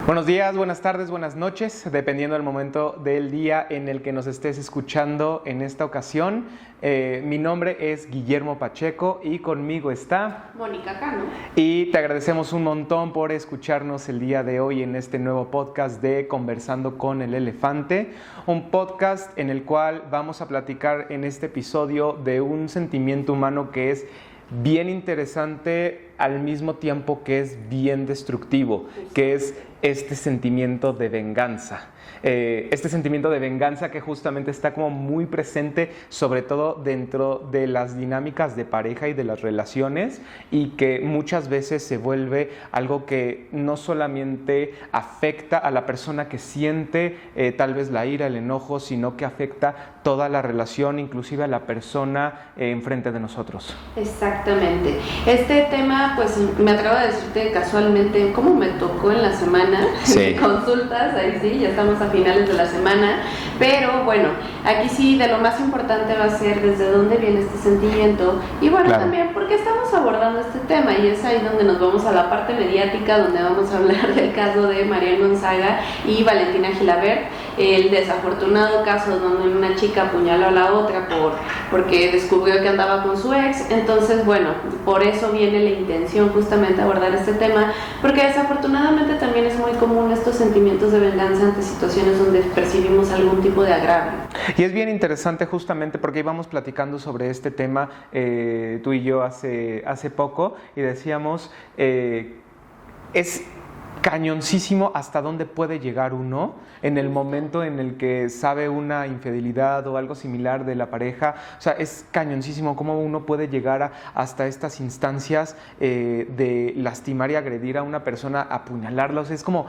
Buenos días, buenas tardes, buenas noches, dependiendo del momento del día en el que nos estés escuchando en esta ocasión. Mi nombre es Guillermo Pacheco y conmigo está Mónica Cano. Y te agradecemos un montón por escucharnos el día de hoy en este nuevo podcast de Conversando con el Elefante, un podcast en el cual vamos a platicar en este episodio de un sentimiento humano que es bien interesante al mismo tiempo que es bien destructivo, que es este sentimiento de venganza. Este sentimiento de venganza que justamente está como muy presente, sobre todo dentro de las dinámicas de pareja y de las relaciones, y que muchas veces se vuelve algo que no solamente afecta a la persona que siente tal vez la ira, el enojo, sino que afecta toda la relación, inclusive a la persona enfrente de nosotros. Exactamente. Este tema, pues me atrevo a decirte casualmente cómo me tocó en la semana. Sí. Consultas, ahí sí, ya estamos a finales de la semana, pero bueno, aquí sí de lo más importante va a ser desde dónde viene este sentimiento y bueno, claro, también porque estamos abordando este tema y es ahí donde nos vamos a la parte mediática, donde vamos a hablar del caso de Marian Gonzaga y Valentina Gilabert, el desafortunado caso donde una chica apuñaló a la otra porque descubrió que andaba con su ex. Entonces bueno, por eso viene la intención justamente abordar este tema, porque desafortunadamente también es muy común estos sentimientos de venganza ante situaciones donde percibimos algún tipo de agravio. Y es bien interesante justamente porque íbamos platicando sobre este tema tú y yo hace poco y decíamos es cañoncísimo hasta dónde puede llegar uno en el momento en el que sabe una infidelidad o algo similar de la pareja. O sea, es cañoncísimo cómo uno puede llegar hasta estas instancias de lastimar y agredir a una persona, apuñalarla. O sea, es como,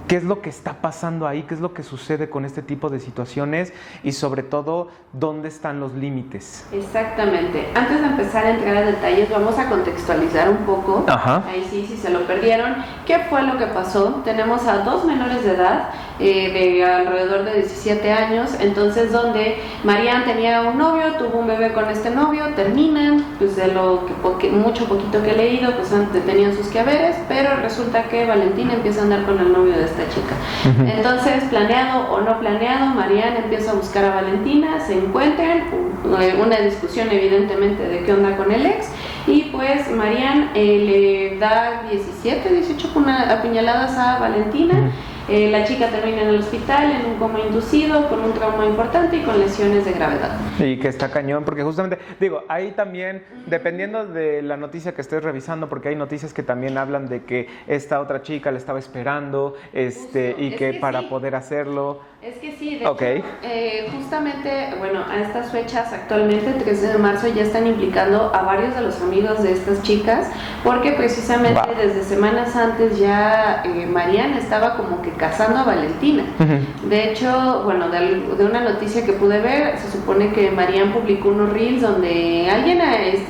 ¿qué es lo que está pasando ahí? ¿Qué es lo que sucede con este tipo de situaciones? Y sobre todo, ¿dónde están los límites? Exactamente. Antes de empezar a entrar a detalles, vamos a contextualizar un poco. Ajá. Ahí sí, si se lo perdieron, ¿qué fue lo que pasó? Tenemos a dos menores de edad, de alrededor de 17 años, entonces donde Marian tenía un novio, tuvo un bebé con este novio, terminan, pues de lo que mucho poquito que he leído, pues antes tenían sus quehaceres, pero resulta que Valentina empieza a andar con el novio de esta chica. Uh-huh. Entonces, planeado o no planeado, Marian empieza a buscar a Valentina, se encuentran, una discusión evidentemente de qué onda con el ex, y pues Marian le da 18 apuñaladas a Valentina. Uh-huh. La chica termina en el hospital en un coma inducido, con un trauma importante y con lesiones de gravedad. Y que está cañón, porque justamente, digo, ahí también, dependiendo de la noticia que estés revisando, porque hay noticias que también hablan de que esta otra chica le estaba esperando, y que para poder hacerlo. Es que sí, de hecho, justamente, bueno, a estas fechas actualmente, 13 de marzo, ya están implicando a varios de los amigos de estas chicas, porque precisamente desde semanas antes ya Marian estaba como que casando a Valentina. Uh-huh. De hecho, bueno, de una noticia que pude ver, se supone que Marian publicó unos reels donde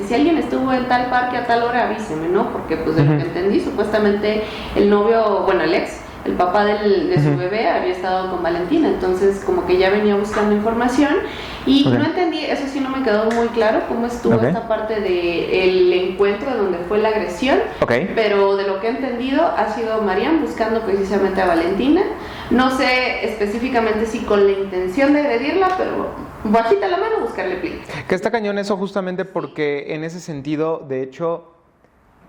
si alguien estuvo en tal parque a tal hora, avíseme, ¿no? Porque pues de lo que entendí, supuestamente el novio, bueno, el ex, el papá de su bebé había estado con Valentina, entonces como que ya venía buscando información y no entendí, eso sí no me quedó muy claro cómo estuvo esta parte del encuentro donde fue la agresión, pero de lo que he entendido ha sido Marian buscando precisamente a Valentina, no sé específicamente si con la intención de agredirla, pero bajita la mano buscarle pleito. Que está cañón eso justamente porque en ese sentido, de hecho,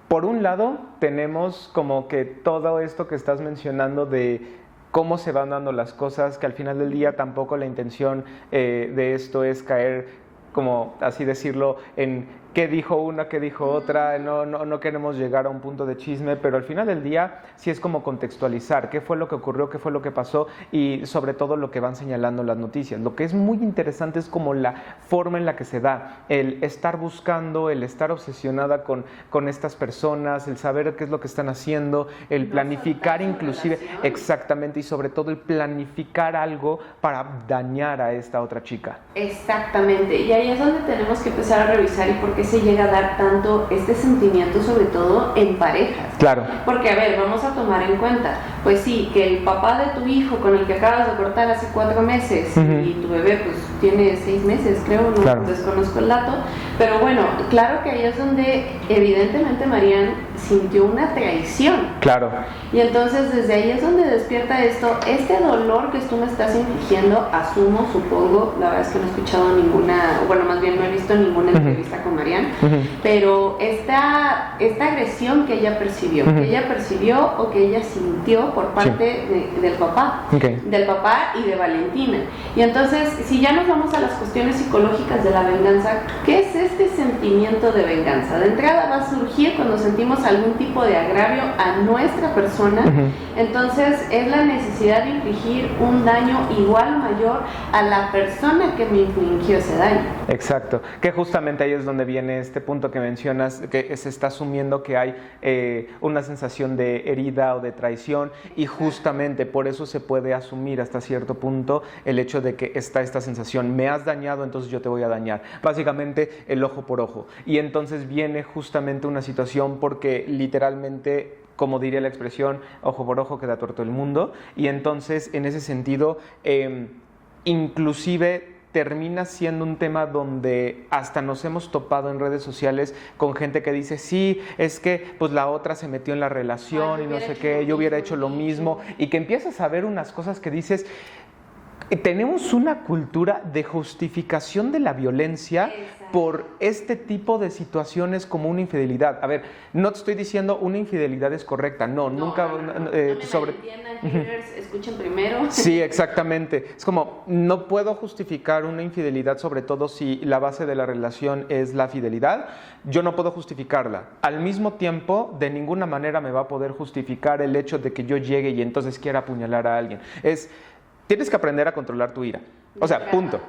por un lado, tenemos como que todo esto que estás mencionando de cómo se van dando las cosas, que al final del día tampoco la intención de esto es caer, como así decirlo, en qué dijo una, qué dijo otra, no queremos llegar a un punto de chisme, pero al final del día sí es como contextualizar qué fue lo que ocurrió, qué fue lo que pasó y sobre todo lo que van señalando las noticias. Lo que es muy interesante es como la forma en la que se da, el estar buscando, el estar obsesionada con estas personas, el saber qué es lo que están haciendo, el planificar inclusive, exactamente, y sobre todo el planificar algo para dañar a esta otra chica. Exactamente, y ahí es donde tenemos que empezar a revisar y por qué se llega a dar tanto este sentimiento, sobre todo en parejas. Claro. Porque, a ver, vamos a tomar en cuenta, pues sí, que el papá de tu hijo con el que acabas de cortar hace 4 meses y tu bebé pues tiene 6 meses, creo, no desconozco el dato, pero bueno, claro que ahí es donde evidentemente Marian sintió una traición. Claro. Y entonces desde ahí es donde despierta esto, este dolor que tú me estás infligiendo, asumo, supongo, la verdad es que no he escuchado ninguna, bueno, más bien no he visto ninguna entrevista con Marian, pero esta agresión que ella percibió, o que ella sintió por parte del papá, del papá y de Valentina. Y entonces, si ya nos vamos a las cuestiones psicológicas de la venganza, ¿qué es este sentimiento de venganza? De entrada va a surgir cuando sentimos algún tipo de agravio a nuestra persona, entonces es la necesidad de infligir un daño igual o mayor a la persona que me infligió ese daño. Exacto, que justamente ahí es donde viene este punto que mencionas, que se está asumiendo que hay una sensación de herida o de traición, y justamente por eso se puede asumir hasta cierto punto el hecho de que está esta sensación, me has dañado, entonces yo te voy a dañar, básicamente el ojo por ojo, y entonces viene justamente una situación porque literalmente, como diría la expresión, ojo por ojo queda tuerto el mundo, y entonces en ese sentido inclusive termina siendo un tema donde hasta nos hemos topado en redes sociales con gente que dice, sí, es que pues la otra se metió en la relación y no sé qué, yo hubiera hecho lo mismo, y que empiezas a ver unas cosas que dices, tenemos una cultura de justificación de la violencia por este tipo de situaciones como una infidelidad. A ver, no te estoy diciendo una infidelidad es correcta, nunca. Escuchen primero. Sí, exactamente. Es como, no puedo justificar una infidelidad, sobre todo si la base de la relación es la fidelidad. Yo no puedo justificarla. Al mismo tiempo, de ninguna manera me va a poder justificar el hecho de que yo llegue y entonces quiera apuñalar a alguien. Tienes que aprender a controlar tu ira. O sea, punto.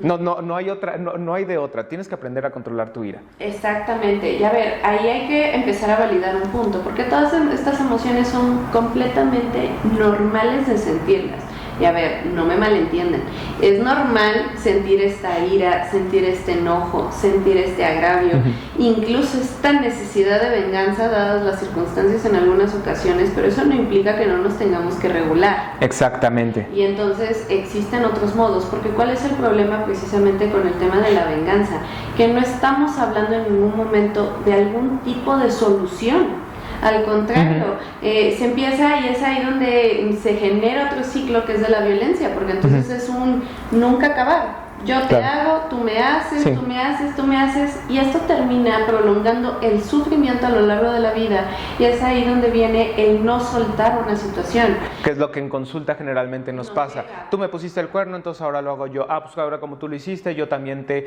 No hay otra, no hay de otra. Tienes que aprender a controlar tu ira. Exactamente. Y a ver, ahí hay que empezar a validar un punto, porque todas estas emociones son completamente normales de sentirlas. Y a ver, no me malentiendan, es normal sentir esta ira, sentir este enojo, sentir este agravio, incluso esta necesidad de venganza dadas las circunstancias en algunas ocasiones, pero eso no implica que no nos tengamos que regular. Exactamente. Y entonces existen otros modos, porque ¿cuál es el problema precisamente con el tema de la venganza? Que no estamos hablando en ningún momento de algún tipo de solución. Al contrario, se empieza y es ahí donde se genera otro ciclo que es de la violencia, porque entonces es un nunca acabar. Yo te hago, tú me haces, tú me haces, tú me haces, y esto termina prolongando el sufrimiento a lo largo de la vida, y es ahí donde viene el no soltar una situación. Que es lo que en consulta generalmente nos pasa. Tú me pusiste el cuerno, entonces ahora lo hago yo. Pues ahora como tú lo hiciste, yo también te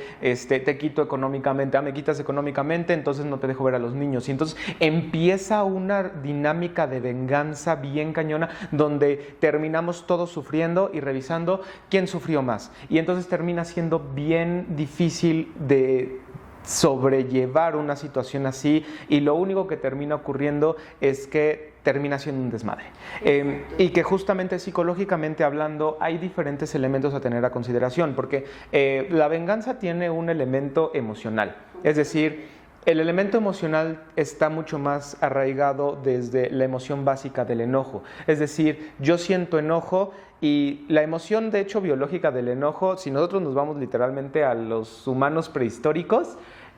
quito económicamente. Me quitas económicamente, entonces no te dejo ver a los niños. Y entonces empieza una dinámica de venganza bien cañona, donde terminamos todos sufriendo y revisando quién sufrió más. Y entonces termina siendo bien difícil de sobrellevar una situación así, y lo único que termina ocurriendo es que termina siendo un desmadre. Y que justamente psicológicamente hablando hay diferentes elementos a tener a consideración, porque la venganza tiene un elemento emocional, es decir, el elemento emocional está mucho más arraigado desde la emoción básica del enojo. Es decir, yo siento enojo, y la emoción, de hecho, biológica del enojo, si nosotros nos vamos literalmente a los humanos prehistóricos,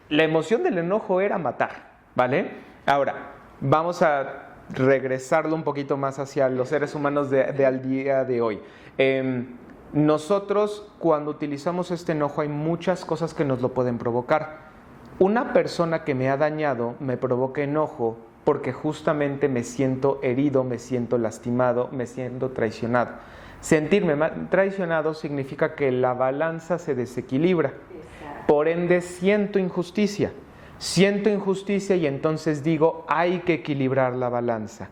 la emoción del enojo era matar, ¿vale? Ahora, vamos a regresarlo un poquito más hacia los seres humanos de al día de hoy. Nosotros, cuando utilizamos este enojo, hay muchas cosas que nos lo pueden provocar. Una persona que me ha dañado me provoca enojo porque justamente me siento herido, me siento lastimado, me siento traicionado. Sentirme traicionado significa que la balanza se desequilibra. Por ende, siento injusticia. Siento injusticia y entonces digo, hay que equilibrar la balanza.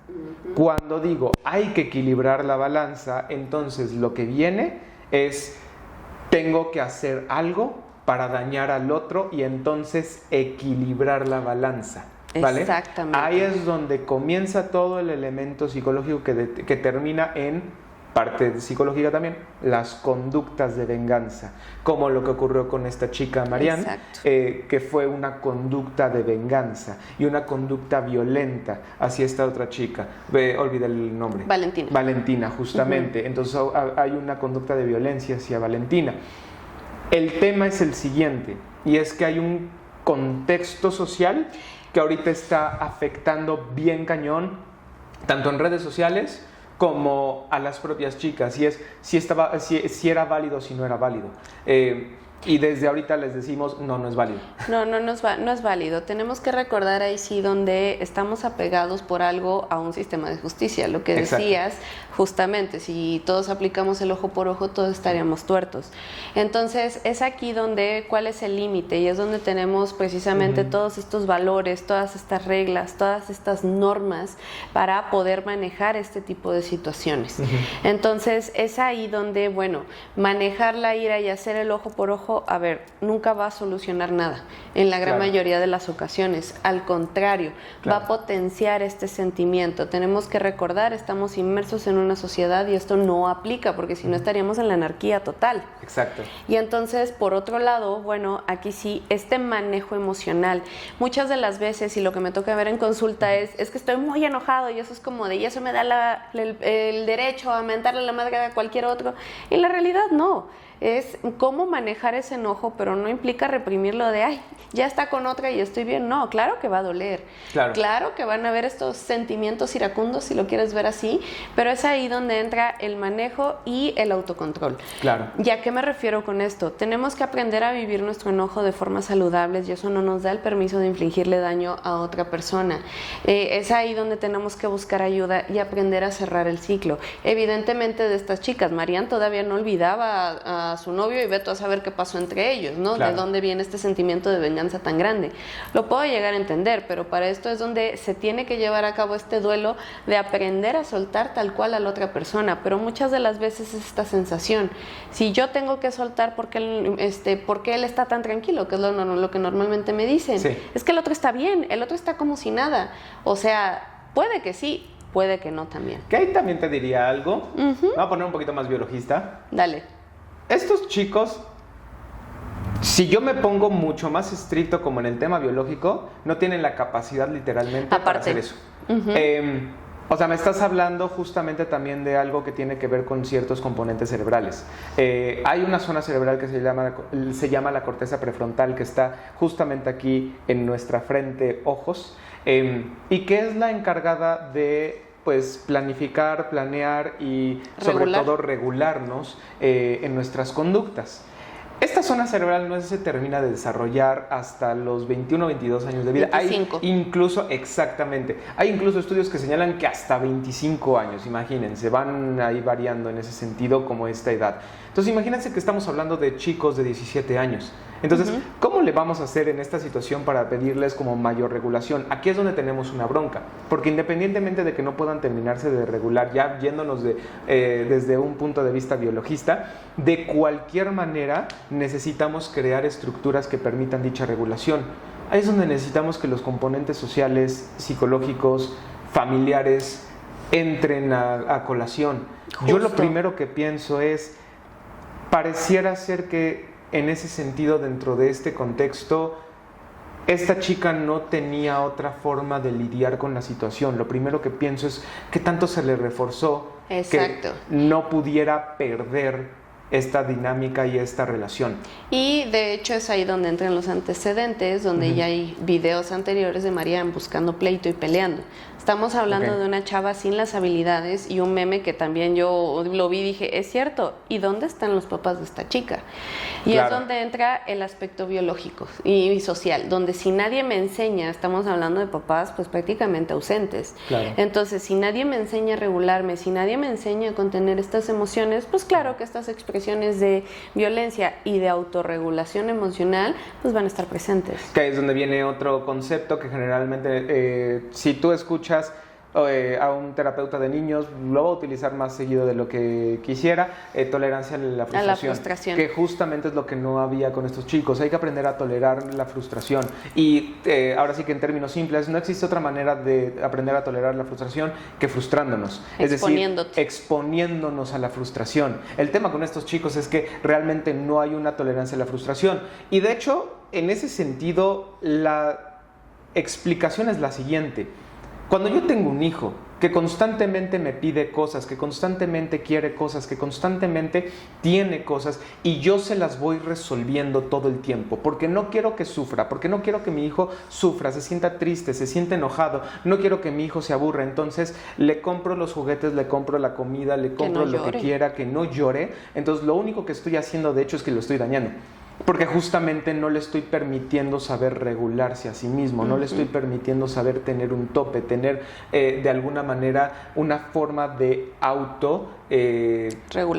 Cuando digo, hay que equilibrar la balanza, entonces lo que viene es, tengo que hacer algo para dañar al otro y entonces equilibrar la balanza, ¿vale? Exactamente. Ahí es donde comienza todo el elemento psicológico que termina en parte psicológica también, las conductas de venganza, como lo que ocurrió con esta chica Marian, que fue una conducta de venganza y una conducta violenta hacia esta otra chica, olvidé el nombre. Valentina, justamente. Entonces hay una conducta de violencia hacia Valentina. El tema es el siguiente, y es que hay un contexto social que ahorita está afectando bien cañón, tanto en redes sociales como a las propias chicas, y es si era válido o si no era válido. Y desde ahorita les decimos, no es válido. No es válido. Tenemos que recordar ahí sí donde estamos apegados por algo a un sistema de justicia. Lo que decías, justamente, si todos aplicamos el ojo por ojo, todos estaríamos tuertos. Entonces, es aquí donde, ¿cuál es el límite? Y es donde tenemos precisamente todos estos valores, todas estas reglas, todas estas normas para poder manejar este tipo de situaciones. Entonces, es ahí donde, bueno, manejar la ira y hacer el ojo por ojo, a ver, nunca va a solucionar nada en la gran mayoría de las ocasiones. Al contrario, va a potenciar este sentimiento. Tenemos que recordar, estamos inmersos en una sociedad y esto no aplica, porque si no estaríamos en la anarquía total. Exacto. Y entonces, por otro lado, bueno, aquí sí, este manejo emocional. Muchas de las veces, y lo que me toca ver en consulta es que estoy muy enojado y eso es como de, y eso me da el derecho a mentarle la madre a cualquier otro. Y la realidad no. Es cómo manejar ese enojo, pero no implica reprimirlo de, ay, ya está con otra y estoy bien. No, claro que va a doler. Claro que van a haber estos sentimientos iracundos, si lo quieres ver así, pero es ahí donde entra el manejo y el autocontrol. Claro. ¿Y a qué me refiero con esto? Tenemos que aprender a vivir nuestro enojo de formas saludables y eso no nos da el permiso de infligirle daño a otra persona. Es ahí donde tenemos que buscar ayuda y aprender a cerrar el ciclo. Evidentemente de estas chicas, Marian todavía no olvidaba a su novio y Beto a saber qué pasó entre ellos, ¿no? Claro. De dónde viene este sentimiento de venganza tan grande. Lo puedo llegar a entender, pero para esto es donde se tiene que llevar a cabo este duelo de aprender a soltar tal cual a la otra persona, pero muchas de las veces es esta sensación. Si yo tengo que soltar porque él está tan tranquilo, que es lo que normalmente me dicen, es que el otro está bien, el otro está como si nada. O sea, puede que sí, puede que no también. Que ahí también te diría algo. Voy a poner un poquito más biologista. Dale. Estos chicos, si yo me pongo mucho más estricto como en el tema biológico, no tienen la capacidad literalmente para hacer eso. O sea, me estás hablando justamente también de algo que tiene que ver con ciertos componentes cerebrales. Hay una zona cerebral que se llama la corteza prefrontal, que está justamente aquí en nuestra frente, ojos, y que es la encargada de planificar, planear y sobre todo regularnos en nuestras conductas. Esta zona cerebral no se termina de desarrollar hasta los 21 o 22 años de vida. 25. Hay incluso estudios que señalan que hasta 25 años, imagínense, van ahí variando en ese sentido como esta edad. Entonces imagínense que estamos hablando de chicos de 17 años. Entonces, ¿cómo le vamos a hacer en esta situación para pedirles como mayor regulación? Aquí es donde tenemos una bronca, porque independientemente de que no puedan terminarse de regular, ya yéndonos desde un punto de vista biologista, de cualquier manera necesitamos crear estructuras que permitan dicha regulación. Ahí es donde necesitamos que los componentes sociales, psicológicos, familiares entren a colación. Justo. Yo lo primero que pienso es, pareciera ser que en ese sentido, dentro de este contexto, esta chica no tenía otra forma de lidiar con la situación. Lo primero que pienso es qué tanto se le reforzó que no pudiera perder esta dinámica y esta relación. Y de hecho es ahí donde entran los antecedentes, donde ya hay videos anteriores de Marian buscando pleito y peleando. Estamos hablando de una chava sin las habilidades y un meme que también yo lo vi y dije, es cierto, ¿y dónde están los papás de esta chica? Y es donde entra el aspecto biológico y social, donde si nadie me enseña, estamos hablando de papás pues prácticamente ausentes. Entonces, si nadie me enseña a regularme, si nadie me enseña a contener estas emociones, pues claro que estas expresiones de violencia y de autorregulación emocional pues van a estar presentes. Que es donde viene otro concepto que generalmente si tú escuchas a un terapeuta de niños, lo va a utilizar más seguido de lo que quisiera, tolerancia a la frustración, que justamente es lo que no había con estos chicos. Hay que aprender a tolerar la frustración y ahora sí que en términos simples, no existe otra manera de aprender a tolerar la frustración que frustrándonos, es decir, exponiéndonos a la frustración. El tema con estos chicos es que realmente no hay una tolerancia a la frustración y de hecho, en ese sentido, la explicación es la siguiente. Cuando yo tengo un hijo, que constantemente me pide cosas, que constantemente quiere cosas, que constantemente tiene cosas y yo se las voy resolviendo todo el tiempo, porque no quiero que sufra, porque no quiero que mi hijo sufra, se sienta triste, se sienta enojado, no quiero que mi hijo se aburra, entonces le compro los juguetes, le compro la comida, le compro lo que quiera, que no llore, entonces lo único que estoy haciendo de hecho es que lo estoy dañando. Porque justamente no le estoy permitiendo saber regularse a sí mismo, no le estoy permitiendo saber tener un tope, tener de alguna manera una forma de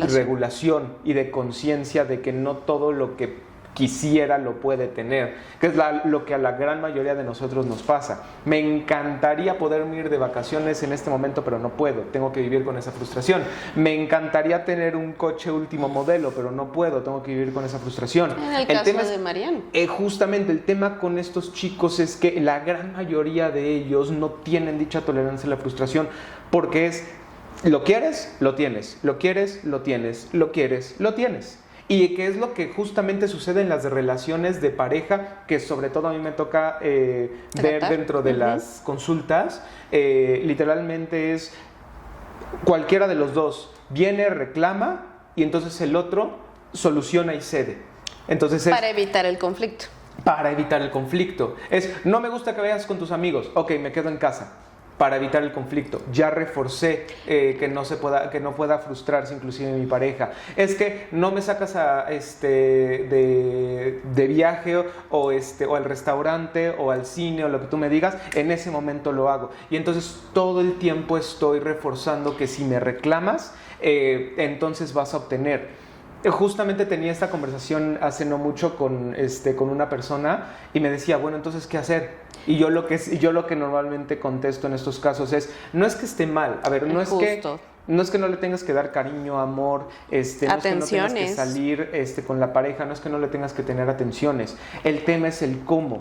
regulación y de conciencia de que no todo lo que quisiera lo puede tener, que es lo que a la gran mayoría de nosotros nos pasa. Me encantaría poderme ir de vacaciones en este momento, pero no puedo, tengo que vivir con esa frustración. Me encantaría tener un coche último modelo, pero no puedo, tengo que vivir con esa frustración. En el caso de Mariano. Justamente el tema con estos chicos es que la gran mayoría de ellos no tienen dicha tolerancia a la frustración, porque es, lo quieres, lo tienes, lo quieres, lo tienes, lo quieres, lo tienes. Y que es lo que justamente sucede en las relaciones de pareja, que sobre todo a mí me toca ver dentro de las consultas. Literalmente es cualquiera de los dos viene, reclama y entonces el otro soluciona y cede. Entonces para evitar el conflicto. Para evitar el conflicto. No me gusta que vayas con tus amigos, ok, me quedo en casa. Para evitar el conflicto. Ya reforcé que no pueda frustrarse inclusive mi pareja. Es que no me sacas de viaje o al restaurante o al cine o lo que tú me digas, en ese momento lo hago. Y entonces todo el tiempo estoy reforzando que si me reclamas, entonces vas a obtener. Justamente tenía esta conversación hace no mucho con una persona y me decía, bueno, entonces, ¿qué hacer? Y yo lo que normalmente contesto en estos casos es, no es que esté mal, a ver, no es que no le tengas que dar cariño, amor, no es que no tengas que salir con la pareja, no es que no le tengas que tener atenciones, el tema es el cómo.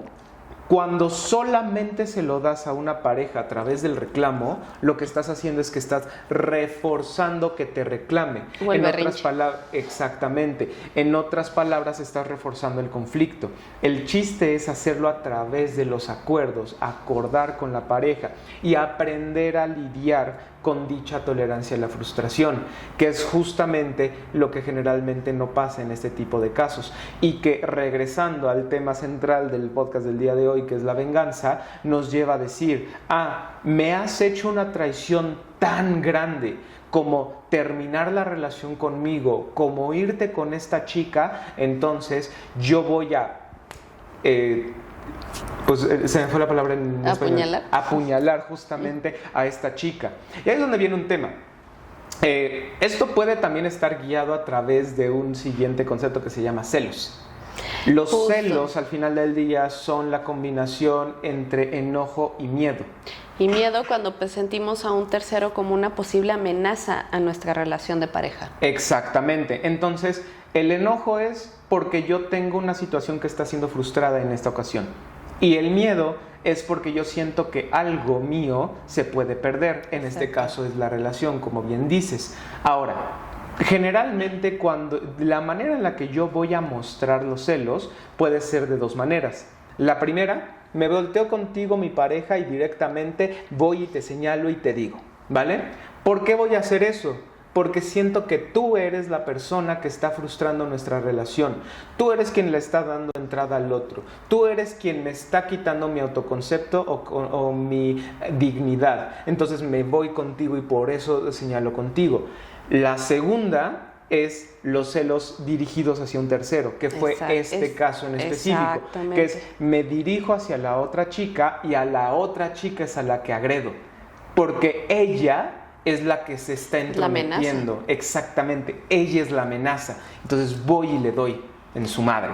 Cuando solamente se lo das a una pareja a través del reclamo, lo que estás haciendo es que estás reforzando que te reclame. En otras palabras, exactamente. En otras palabras, estás reforzando el conflicto. El chiste es hacerlo a través de los acuerdos, acordar con la pareja y aprender a lidiar con dicha tolerancia a la frustración, que es justamente lo que generalmente no pasa en este tipo de casos. Y que, regresando al tema central del podcast del día de hoy, que es la venganza, nos lleva a decir, me has hecho una traición tan grande como terminar la relación conmigo, como irte con esta chica, entonces yo voy a... se me fue la palabra en español. Apuñalar justamente a esta chica. Y ahí es donde viene un tema. Esto puede también estar guiado a través de un siguiente concepto que se llama celos. Los celos al final del día son la combinación entre enojo y miedo. Y miedo cuando sentimos a un tercero como una posible amenaza a nuestra relación de pareja. Exactamente. Entonces, el enojo es porque yo tengo una situación que está siendo frustrada en esta ocasión. Y el miedo es porque yo siento que algo mío se puede perder. En este caso es la relación, como bien dices. Ahora, generalmente la manera en la que yo voy a mostrar los celos puede ser de dos maneras. La primera, me volteo contigo, mi pareja, y directamente voy y te señalo y te digo, ¿vale? ¿Por qué voy a hacer eso? Porque siento que tú eres la persona que está frustrando nuestra relación. Tú eres quien le está dando entrada al otro. Tú eres quien me está quitando mi autoconcepto o mi dignidad. Entonces me voy contigo y por eso señalo contigo. La segunda es los celos dirigidos hacia un tercero, que fue este caso en específico, que es me dirijo hacia la otra chica y a la otra chica es a la que agredo, porque ella es la que se está entrometiendo. Exactamente, ella es la amenaza. Entonces voy y le doy en su madre.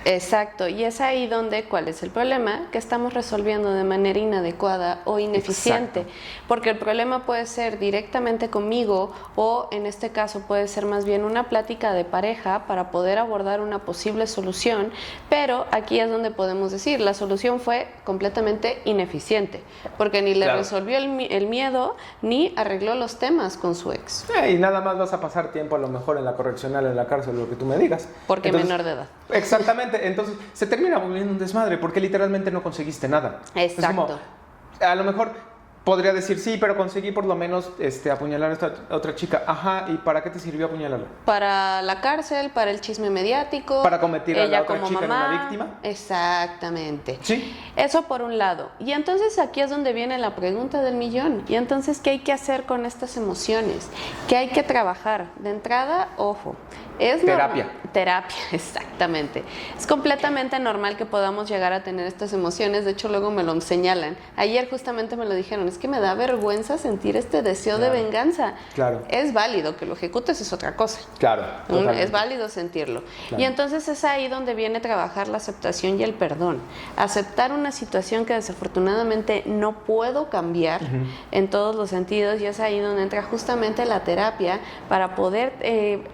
Exacto, y es ahí donde, ¿cuál es el problema? Que estamos resolviendo de manera inadecuada o ineficiente. Exacto. Porque el problema puede ser directamente conmigo o en este caso puede ser más bien una plática de pareja para poder abordar una posible solución, pero aquí es donde podemos decir, la solución fue completamente ineficiente, porque ni le resolvió el miedo ni arregló los temas con su ex. Y nada más vas a pasar tiempo a lo mejor en la correccional, en la cárcel, lo que tú me digas. Porque menor de edad. Exactamente, entonces se termina volviendo un desmadre porque literalmente no conseguiste nada. Exacto. Es como, a lo mejor podría decir, sí, pero conseguí por lo menos apuñalar a esta otra chica. Ajá, ¿y para qué te sirvió apuñalarla? Para la cárcel, para el chisme mediático. Para convertir a la ella otra como chica mamá. en una víctima. Exactamente. Sí. Eso por un lado. Y entonces aquí es donde viene la pregunta del millón. Y entonces, ¿qué hay que hacer con estas emociones? ¿Qué hay que trabajar? De entrada, ojo. Es terapia. Terapia, exactamente. Es completamente normal que podamos llegar a tener estas emociones. De hecho, luego me lo señalan. Ayer justamente me lo dijeron. Es que me da vergüenza sentir este deseo de venganza. Claro. Es válido que lo ejecutes, es otra cosa. Claro. Es válido sentirlo. Claro. Y entonces es ahí donde viene trabajar la aceptación y el perdón. Aceptar una situación que desafortunadamente no puedo cambiar en todos los sentidos, y es ahí donde entra justamente la terapia para poder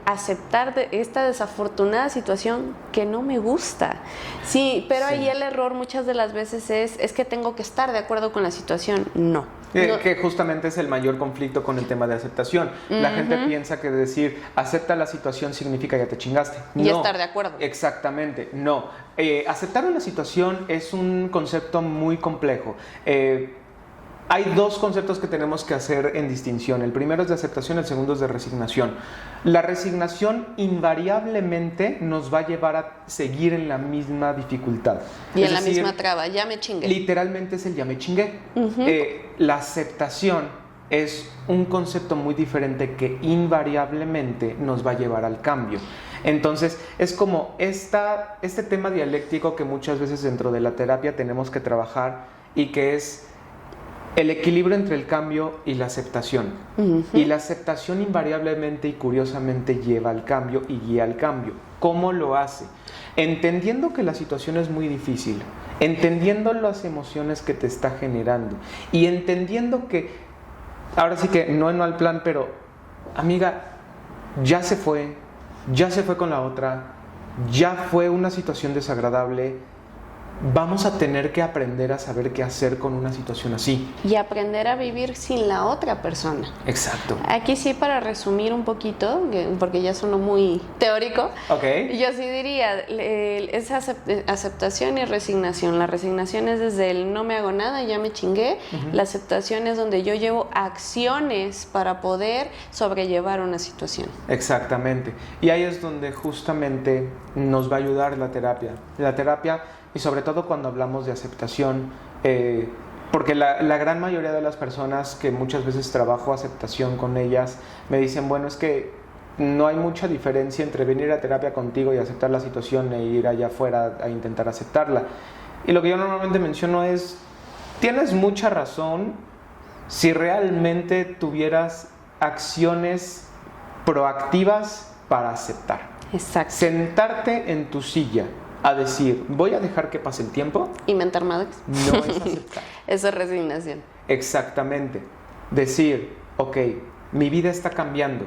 aceptar esta desafortunada situación que no me gusta. Sí, pero ahí el error muchas de las veces es que tengo que estar de acuerdo con la situación. No. Que justamente es el mayor conflicto con el tema de aceptación. La gente piensa que decir acepta la situación significa ya te chingaste. Y estar de acuerdo. Exactamente, no. Aceptar una situación es un concepto muy complejo. Hay dos conceptos que tenemos que hacer en distinción. El primero es de aceptación, el segundo es de resignación. La resignación invariablemente nos va a llevar a seguir en la misma dificultad. Y en la misma traba, ya me chingué. Literalmente es el ya me chingué. La aceptación es un concepto muy diferente que invariablemente nos va a llevar al cambio. Entonces, es como este tema dialéctico que muchas veces dentro de la terapia tenemos que trabajar, y que es el equilibrio entre el cambio y la aceptación. Y la aceptación invariablemente y curiosamente lleva al cambio y guía al cambio. ¿Cómo lo hace? Entendiendo que la situación es muy difícil, entendiendo las emociones que te está generando, y entendiendo que, ahora sí que no al plan, pero amiga, ya se fue con la otra, ya fue una situación desagradable. Vamos a tener que aprender a saber qué hacer con una situación así. Y aprender a vivir sin la otra persona. Exacto. Aquí sí, para resumir un poquito, porque ya sonó muy teórico, yo sí diría, esa aceptación y resignación. La resignación es desde el no me hago nada, ya me chingué. La aceptación es donde yo llevo acciones para poder sobrellevar una situación. Exactamente. Y ahí es donde justamente nos va a ayudar la terapia. La terapia, y sobre todo cuando hablamos de aceptación, porque la gran mayoría de las personas que muchas veces trabajo aceptación con ellas, me dicen, bueno, es que no hay mucha diferencia entre venir a terapia contigo y aceptar la situación e ir allá afuera a intentar aceptarla. Y lo que yo normalmente menciono es, tienes mucha razón si realmente tuvieras acciones proactivas para aceptar. Exacto. Sentarte en tu silla a decir, voy a dejar que pase el tiempo. Inventar madres. No es aceptar. Eso es resignación. Exactamente. Decir, ok, mi vida está cambiando.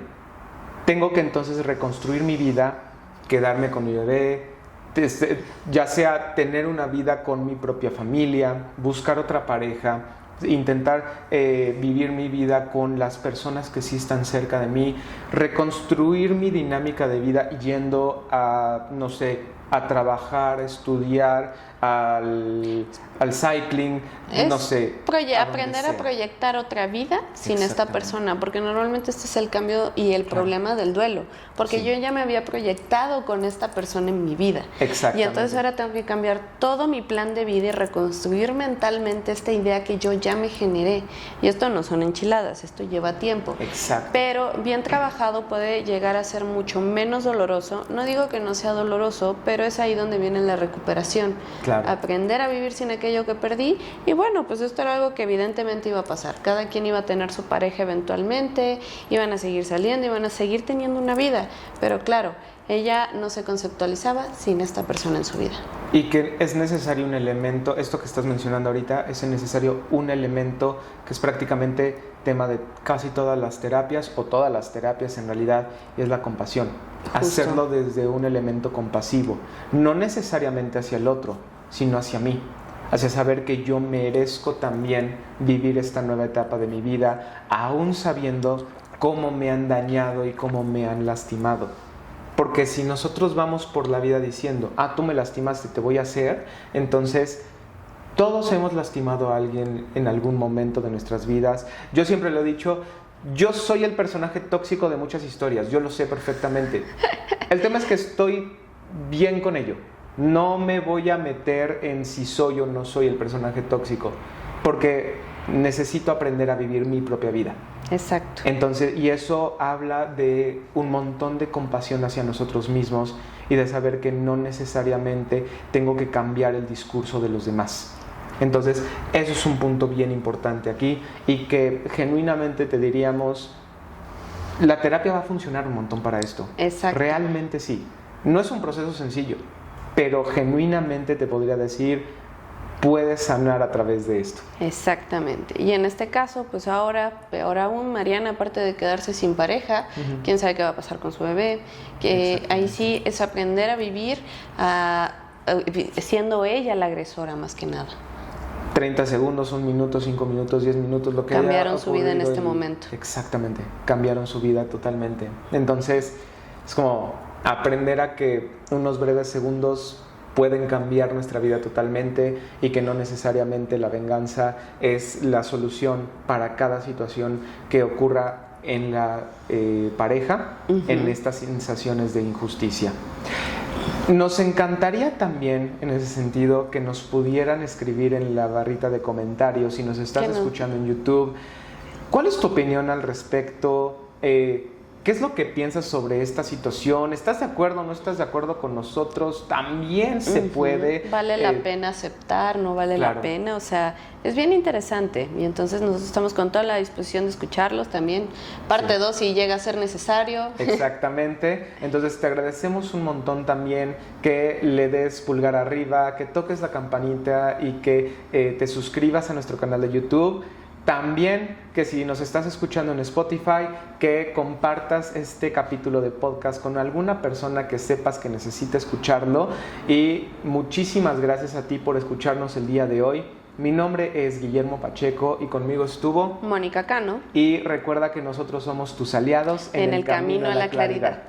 Tengo que entonces reconstruir mi vida, quedarme con mi bebé, ya sea tener una vida con mi propia familia, buscar otra pareja, intentar vivir mi vida con las personas que sí están cerca de mí, reconstruir mi dinámica de vida yendo a, no sé, a trabajar, a estudiar, al cycling, no sé. Aprender a proyectar otra vida sin esta persona, porque normalmente este es el cambio y el problema del duelo, porque yo ya me había proyectado con esta persona en mi vida. Exactamente. Y entonces ahora tengo que cambiar todo mi plan de vida y reconstruir mentalmente esta idea que yo ya me generé. Y esto no son enchiladas, esto lleva tiempo. Exacto. Pero bien trabajado puede llegar a ser mucho menos doloroso. No digo que no sea doloroso, pero es ahí donde viene la recuperación. Claro. Aprender a vivir sin aquello que perdí. Y bueno, pues esto era algo que evidentemente iba a pasar. Cada quien iba a tener su pareja eventualmente, iban a seguir saliendo, iban a seguir teniendo una vida. Pero claro, ella no se conceptualizaba sin esta persona en su vida. Y que es necesario un elemento, esto que estás mencionando ahorita, es necesario un elemento que es prácticamente tema de casi todas las terapias, o todas las terapias en realidad, y es la compasión. Justo. Hacerlo desde un elemento compasivo, no necesariamente hacia el otro, sino hacia mí, hacia saber que yo merezco también vivir esta nueva etapa de mi vida, aún sabiendo cómo me han dañado y cómo me han lastimado. Porque si nosotros vamos por la vida diciendo, tú me lastimaste, te voy a hacer, entonces Todos hemos lastimado a alguien en algún momento de nuestras vidas. Yo siempre lo he dicho, yo soy el personaje tóxico de muchas historias, yo lo sé perfectamente. El tema es que estoy bien con ello. No me voy a meter en si soy o no soy el personaje tóxico, porque necesito aprender a vivir mi propia vida. Exacto. Entonces, y eso habla de un montón de compasión hacia nosotros mismos y de saber que no necesariamente tengo que cambiar el discurso de los demás. Entonces, eso es un punto bien importante aquí y que genuinamente te diríamos, la terapia va a funcionar un montón para esto. Exacto. Realmente sí. No es un proceso sencillo, pero genuinamente te podría decir, puedes sanar a través de esto. Exactamente. Y en este caso, pues ahora, peor aún, Mariana, aparte de quedarse sin pareja, quién sabe qué va a pasar con su bebé, que ahí sí es aprender a vivir siendo ella la agresora más que nada. 30 segundos, 1 minuto, 5 minutos, 10 minutos, lo que cambiaron su vida en este momento. Exactamente, cambiaron su vida totalmente. Entonces, es como aprender a que unos breves segundos pueden cambiar nuestra vida totalmente y que no necesariamente la venganza es la solución para cada situación que ocurra en la pareja, en estas sensaciones de injusticia. Nos encantaría también, en ese sentido, que nos pudieran escribir en la barrita de comentarios, si nos estás escuchando en YouTube, ¿cuál es tu opinión al respecto? ¿Qué es lo que piensas sobre esta situación? ¿Estás de acuerdo o no estás de acuerdo con nosotros? También se puede. ¿Vale la pena aceptar? ¿No vale la pena? O sea, es bien interesante. Y entonces nosotros estamos con toda la disposición de escucharlos también. Parte 2 si llega a ser necesario. Exactamente. Entonces te agradecemos un montón también que le des pulgar arriba, que toques la campanita y que te suscribas a nuestro canal de YouTube. También que si nos estás escuchando en Spotify, que compartas este capítulo de podcast con alguna persona que sepas que necesita escucharlo. Y muchísimas gracias a ti por escucharnos el día de hoy. Mi nombre es Guillermo Pacheco y conmigo estuvo Mónica Cano. Y recuerda que nosotros somos tus aliados en el camino a la claridad.